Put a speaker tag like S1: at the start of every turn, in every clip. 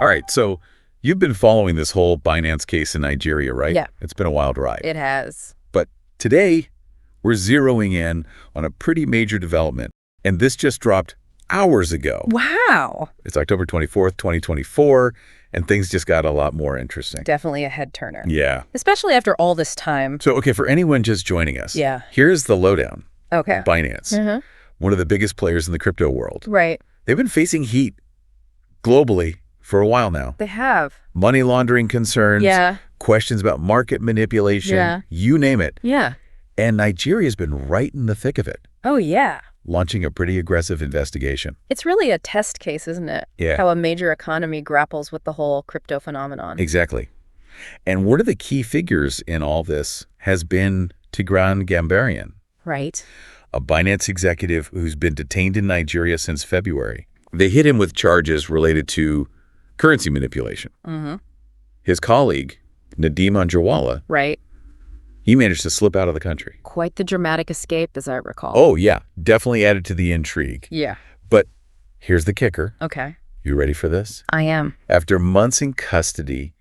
S1: All right, so you've been following this whole Binance case in Nigeria, right?
S2: Yeah.
S1: It's been a wild ride.
S2: It has.
S1: But today, we're zeroing in on a pretty major development, and this just dropped hours ago.
S2: Wow.
S1: It's October 24th, 2024, and things just got a lot more interesting.
S2: Definitely a head turner.
S1: Yeah.
S2: Especially after all this time.
S1: So, okay, for anyone just joining us,
S2: Yeah.
S1: here's the lowdown.
S2: Okay.
S1: Binance, one of the biggest players in the crypto world.
S2: Right.
S1: They've been facing heat globally for a while now.
S2: They have.
S1: Money laundering concerns,
S2: Yeah.
S1: questions about market manipulation,
S2: Yeah.
S1: you name it.
S2: Yeah.
S1: And Nigeria's been right in the thick of it,
S2: Oh, yeah.
S1: launching a pretty aggressive investigation.
S2: It's really a test case, isn't it?
S1: Yeah.
S2: How a major economy grapples with the whole crypto phenomenon.
S1: Exactly. And one of the key figures in all this has been Tigran Gambaryan,
S2: Right.
S1: a Binance executive who's been detained in Nigeria since February. They hit him with charges related to currency manipulation. His colleague, Nadeem Anjarwalla,
S2: Right.
S1: he managed to slip out of the country.
S2: Quite the dramatic escape, as I recall.
S1: Oh, yeah, definitely added to the intrigue.
S2: Yeah.
S1: But here's the kicker.
S2: Okay.
S1: You ready for this?
S2: I am.
S1: After months in custody,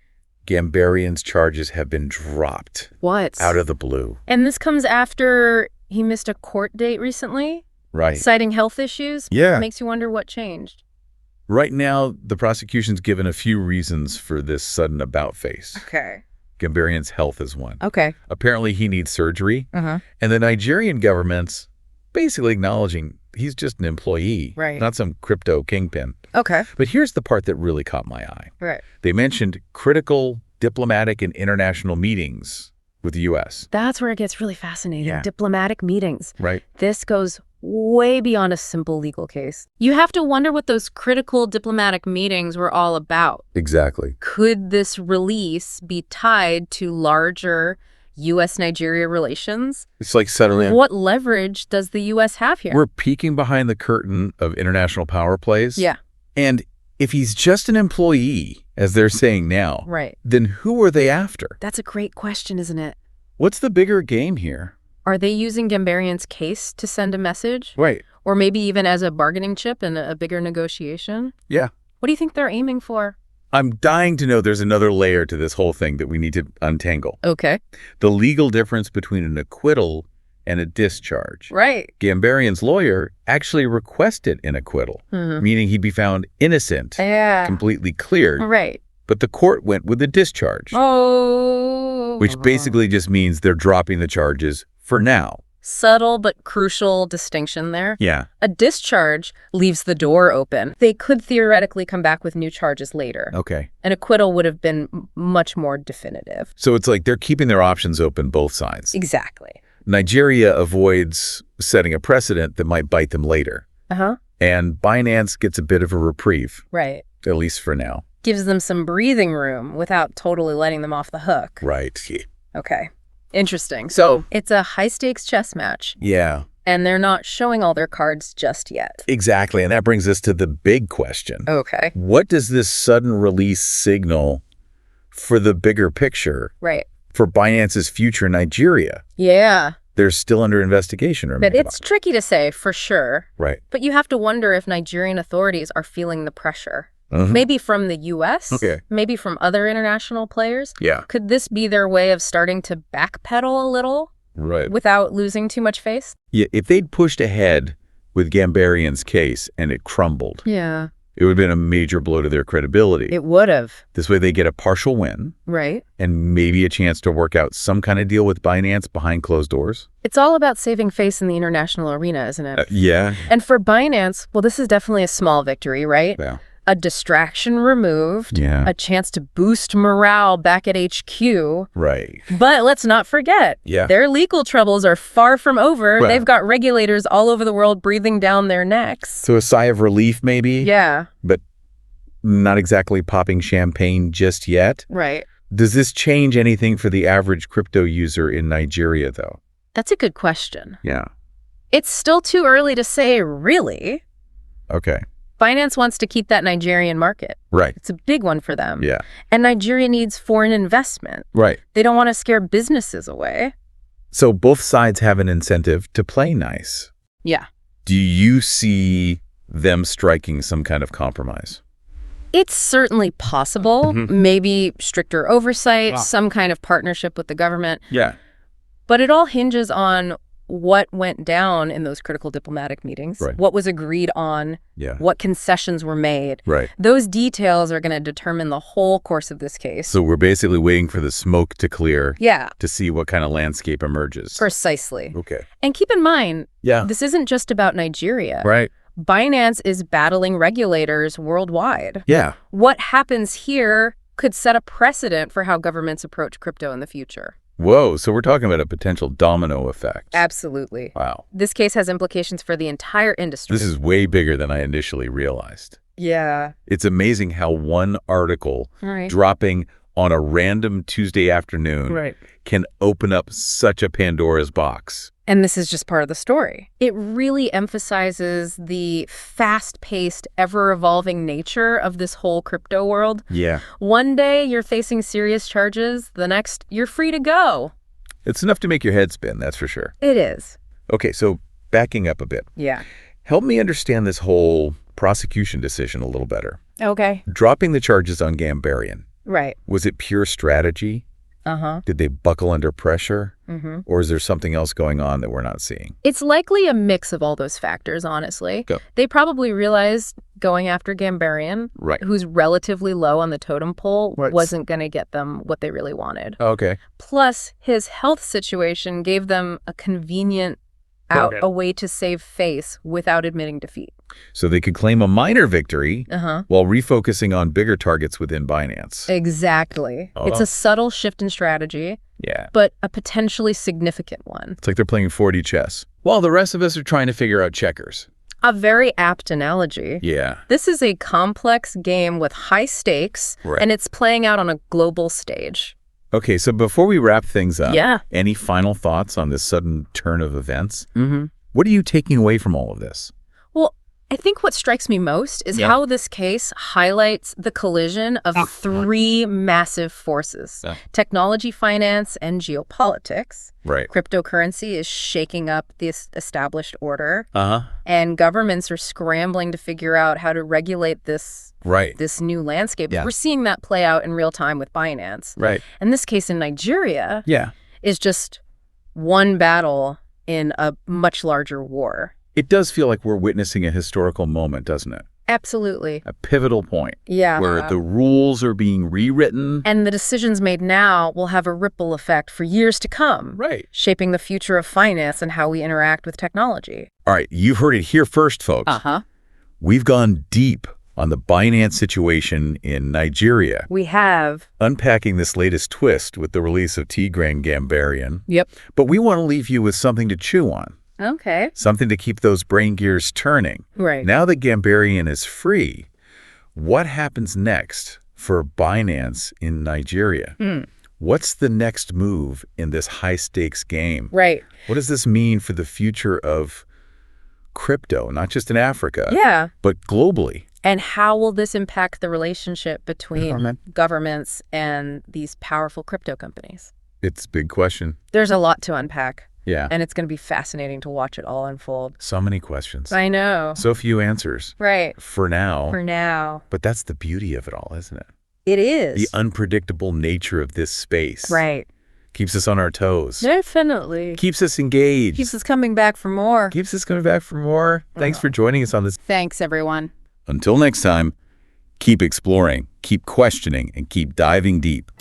S1: Gambaryan's charges have been dropped
S2: What?
S1: out of the blue.
S2: And this comes after he missed a court date recently,
S1: Right.
S2: citing health issues.
S1: Yeah.
S2: Makes you wonder what changed.
S1: Right now, the prosecution's given a few reasons for this sudden about-face.
S2: Okay.
S1: Gambaryan's health is one.
S2: Okay.
S1: Apparently, he needs surgery. And the Nigerian government's basically acknowledging he's just an employee,
S2: Right.
S1: not some crypto kingpin.
S2: Okay.
S1: But here's the part that really caught my eye.
S2: Right.
S1: They mentioned critical diplomatic and international meetings with the U.S.
S2: That's where it gets really fascinating.
S1: Yeah.
S2: Diplomatic meetings.
S1: Right?
S2: This goes way beyond a simple legal case. You have to wonder what those critical diplomatic meetings were all about.
S1: Exactly.
S2: Could this release be tied to larger U.S.-Nigeria relations?
S1: It's like settling.
S2: What leverage does the U.S. have here?
S1: We're peeking behind the curtain of international power plays.
S2: Yeah.
S1: And if he's just an employee, as they're saying now,
S2: Right.
S1: then who are they after?
S2: That's a great question, isn't it?
S1: What's the bigger game here?
S2: Are they using Gambaryan's case to send a message?
S1: Right.
S2: Or maybe even as a bargaining chip in a bigger negotiation?
S1: Yeah.
S2: What do you think they're aiming for?
S1: I'm dying to know there's another layer to this whole thing that we need to untangle.
S2: Okay.
S1: The legal difference between an acquittal and a discharge.
S2: Right.
S1: Gambaryan's lawyer actually requested an acquittal, meaning he'd be found innocent,
S2: Yeah.
S1: completely cleared.
S2: Right.
S1: But the court went with a discharge,
S2: Oh.
S1: which basically just means they're dropping the charges for now.
S2: Subtle but crucial distinction there.
S1: Yeah.
S2: A discharge leaves the door open. They could theoretically come back with new charges later.
S1: Okay.
S2: An acquittal would have been much more definitive.
S1: So it's like they're keeping their options open both sides.
S2: Exactly.
S1: Nigeria avoids setting a precedent that might bite them later. And Binance gets a bit of a reprieve,
S2: Right.
S1: at least for now.
S2: Gives them some breathing room without totally letting them off the hook.
S1: Right.
S2: Okay. Interesting. So it's a high-stakes chess match,
S1: Yeah,
S2: and they're not showing all their cards just yet.
S1: exactly. And that brings us to the big question.
S2: Okay.
S1: What does this sudden release signal for the bigger picture
S2: Right.
S1: for Binance's future in Nigeria?
S2: Yeah.
S1: They're still under investigation.
S2: But it's tricky to say for sure.
S1: Right.
S2: But you have to wonder if Nigerian authorities are feeling the pressure. Maybe from the U.S.,
S1: Okay.
S2: maybe from other international players.
S1: Yeah.
S2: Could this be their way of starting to backpedal a little
S1: Right.
S2: without losing too much face?
S1: Yeah, if they'd pushed ahead with Gambaryan's case and it crumbled,
S2: Yeah.
S1: it would have been a major blow to their credibility.
S2: It would have.
S1: This way they get a partial win
S2: Right.
S1: and maybe a chance to work out some kind of deal with Binance behind closed doors.
S2: It's all about saving face in the international arena, isn't it?
S1: Yeah.
S2: And for Binance, well, this is definitely a small victory, right?
S1: Yeah.
S2: A distraction removed,
S1: Yeah.
S2: a chance to boost morale back at HQ.
S1: Right.
S2: But let's not forget,
S1: Yeah.
S2: their legal troubles are far from over.
S1: Well.
S2: They've got regulators all over the world breathing down their necks.
S1: So a sigh of relief maybe,
S2: Yeah,
S1: but not exactly popping champagne just yet.
S2: right.
S1: Does this change anything for the average crypto user in Nigeria, though?
S2: That's a good question.
S1: Yeah.
S2: It's still too early to say, really.
S1: Okay.
S2: Binance wants to keep that Nigerian market.
S1: Right.
S2: It's a big one for them.
S1: Yeah.
S2: And Nigeria needs foreign investment.
S1: Right.
S2: They don't want to scare businesses away.
S1: So both sides have an incentive to play nice.
S2: Yeah.
S1: Do you see them striking some kind of compromise?
S2: It's certainly possible. Maybe stricter oversight,
S1: Wow.
S2: some kind of partnership with the government.
S1: Yeah.
S2: But it all hinges on what went down in those critical diplomatic meetings,
S1: Right.
S2: what was agreed on,
S1: Yeah.
S2: what concessions were made.
S1: Right.
S2: Those details are going to determine the whole course of this case.
S1: So we're basically waiting for the smoke to clear
S2: Yeah,
S1: to see what kind of landscape emerges.
S2: precisely.
S1: Okay.
S2: And keep in mind,
S1: Yeah.
S2: this isn't just about Nigeria.
S1: Right.
S2: Binance is battling regulators worldwide.
S1: Yeah.
S2: What happens here could set a precedent for how governments approach crypto in the future.
S1: Whoa. So we're talking about a potential domino effect.
S2: Absolutely.
S1: Wow.
S2: This case has implications for the entire industry.
S1: This is way bigger than I initially realized.
S2: Yeah.
S1: It's amazing how one article
S2: Right.
S1: dropping on a random Tuesday afternoon
S2: Right.
S1: can open up such a Pandora's box.
S2: And this is just part of the story. It really emphasizes the fast-paced, ever-evolving nature of this whole crypto world.
S1: Yeah.
S2: One day you're facing serious charges, the next you're free to go.
S1: It's enough to make your head spin, that's for sure.
S2: It is.
S1: Okay, so backing up a bit.
S2: Yeah.
S1: Help me understand this whole prosecution decision a little better.
S2: Okay.
S1: Dropping the charges on Gambaryan,
S2: Right.
S1: was it pure strategy?
S2: Uh-huh.
S1: Did they buckle under pressure?
S2: Mm-hmm.
S1: Or is there something else going on that we're not seeing?
S2: It's likely a mix of all those factors, honestly.
S1: Go.
S2: They probably realized going after Gambaryan,
S1: Right.
S2: who's relatively low on the totem pole,
S1: Right.
S2: wasn't going to get them what they really wanted.
S1: Okay.
S2: Plus, his health situation gave them a convenient out,
S1: Okay.
S2: a way to save face without admitting defeat.
S1: So they could claim a minor victory
S2: Uh-huh.
S1: while refocusing on bigger targets within Binance.
S2: Exactly. It's
S1: Oh.
S2: a subtle shift in strategy,
S1: Yeah.
S2: but a potentially significant one.
S1: It's like they're playing 4D chess. While the rest of us are trying to figure out checkers.
S2: A very apt analogy.
S1: Yeah.
S2: This is a complex game with high stakes,
S1: Right.
S2: and it's playing out on a global stage.
S1: Okay, so before we wrap things up,
S2: Yeah.
S1: any final thoughts on this sudden turn of events?
S2: Mm-hmm.
S1: What are you taking away from all of this?
S2: Well, I think what strikes me most is
S1: Yeah.
S2: how this case highlights the collision of three massive forces:
S1: Yeah.
S2: technology, finance, and geopolitics.
S1: Right.
S2: Cryptocurrency is shaking up this established order,
S1: Uh-huh.
S2: and governments are scrambling to figure out how to regulate this
S1: Right.
S2: new landscape.
S1: Yeah.
S2: We're seeing that play out in real time with Binance.
S1: Right.
S2: And this case in Nigeria
S1: Yeah.
S2: is just one battle in a much larger war.
S1: It does feel like we're witnessing a historical moment, doesn't it?
S2: Absolutely.
S1: A pivotal point
S2: Yeah.
S1: where the rules are being rewritten.
S2: And the decisions made now will have a ripple effect for years to come,
S1: Right.
S2: shaping the future of finance and how we interact with technology.
S1: All right, you've heard it here first, folks.
S2: Uh-huh.
S1: We've gone deep on the Binance situation in Nigeria,
S2: We have.
S1: unpacking this latest twist with the release of Tigran Gambaryan.
S2: Yep.
S1: But we want to leave you with something to chew on,
S2: Okay.
S1: something to keep those brain gears turning.
S2: Right.
S1: Now that Gambaryan is free, what happens next for Binance in Nigeria? What's the next move in this high-stakes game?
S2: Right.
S1: What does this mean for the future of crypto, not just in Africa,
S2: Yeah.
S1: but globally?
S2: And how will this impact the relationship between governments and these powerful crypto companies?
S1: It's a big question.
S2: There's a lot to unpack,
S1: Yeah.
S2: and it's going to be fascinating to watch it all unfold.
S1: So many questions.
S2: I know.
S1: So few answers
S2: Right.
S1: for now.
S2: For now.
S1: But that's the beauty of it all, isn't it?
S2: It is.
S1: The unpredictable nature of this space.
S2: Right.
S1: Keeps us on our toes.
S2: Definitely.
S1: Keeps us engaged.
S2: Keeps us coming back for more.
S1: Keeps us coming back for more. Thanks for joining us on this.
S2: Thanks, everyone.
S1: Until next time, keep exploring, keep questioning, and keep diving deep.